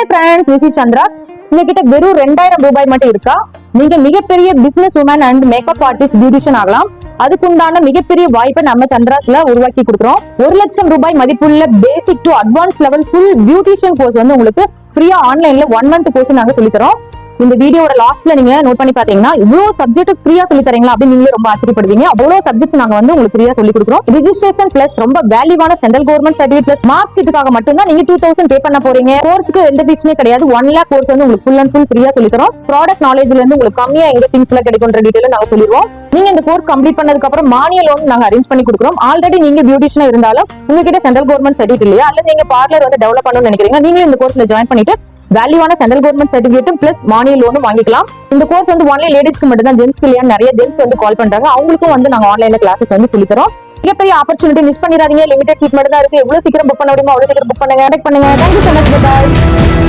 Hi friends, this is Chandras. உங்ககிட்ட வெறும் 2000 ரூபாய் மட்டும் இருக்கா? நீங்க மிகப்பெரிய business woman and makeup artist, beautician ஆகலாம். அதுக்குண்டான மிகப்பெரிய வாய்ப்பை நம்ம சந்திராஸ்ல உருவாக்கி கொடுக்குறோம். 1,00,000 ரூபாய் மதிப்புள்ள basic to advance level full beautician course வந்து உங்களுக்கு ஃப்ரீயா ஆன்லைன்ல 1 month கோர்ஸ் நாங்க சொல்லி தரோம். இந்த வீடியோட லாஸ்ட்ல நீங்க நோட் பண்ணி பாத்தீங்கன்னா இவ்வளவு சப்ஜெக்ட் ஃப்ரீயா சொல்லி தரீங்களா அப்படின்னு நீங்களே ரொம்ப ஆச்சரியப்படுவீங்க. அவ்வளவு சப்ஜெக்ட்ஸ் நாங்க வந்து உங்களுக்கு ஃப்ரீயா சொல்லி கொடுக்குறோம். ரிஜிஸ்ட்ரேஷன் பிளஸ் ரொம்ப வேல்யூவான central government certificate plus mark ஷீட்டுக்காக மட்டும் தான் நீங்க 2000 பே பண்ண போறீங்க. கோர்ஸ்க்கு எந்த ஃபீஸுமே கிடையாது. 1 lakh கோர்ஸ் வந்து உங்களுக்கு ஃபுல் அண்ட் ஃபுல் ஃப்ரீயா சொல்லி தரோம். ப்ராடக்ட் நாலேஜ்ல இருந்து உங்களுக்கு கம்மியா எங்க திங்ஸ் எல்லாம் கிடைக்கும்ன்ற டீடைல் நாங்க சொல்லிடுவோம். நீங்க இந்த கோர்ஸ் கம்ப்ளீட் பண்ணதுக்கு அப்புறம் மானிய லோன் நாங்க அரேஞ்ச் பண்ணி கொடுக்குறோம். ஆல்ரெடி நீங்க பியூட்டிஷியனா இருந்தாலும் உங்ககிட்ட சென்ட்ரல் கவர்மெண்ட் சர்டிஃபிகேட் இல்லையா, அல்லது நீங்க பார்லர் வந்து டெவலப் பண்ணணும்னு நினைக்கிறீங்க, நீங்களும் இந்த கோர்ஸ்ல ஜாயின் பண்ணிட்டு வேல்யூவான சென்ட்ரல் கவர்மெண்ட் சர்டிஃபிகேட்டும் பிளஸ் மானிய லோனும் வாங்கிக்கலாம். இந்த கோர்ஸ் வந்து ஒன்லி லேடிஸ்க்கு மட்டும் தான், ஜென்ஸ்க்கு இல்லையா. நிறைய ஜென்ஸ் வந்து கால் பண்றாங்க, அவங்களுக்கும் வந்து நாங்க ஆன்லைன்ல கிளாஸஸ் வந்து சொல்லி தரோம். மிகப்பெரிய ஆப்பர்ச்சுனிட்டி மிஸ் பண்ணிடாதீங்க. லிமிடெட் சீட் மட்டும் தான் இருக்கு. எவ்வளவு சீக்கிரம் புக் பண்ண முடியுமோ அவ்வளவு சீக்கிரம் புக் பண்ணுங்க. Thank you so much. Bye.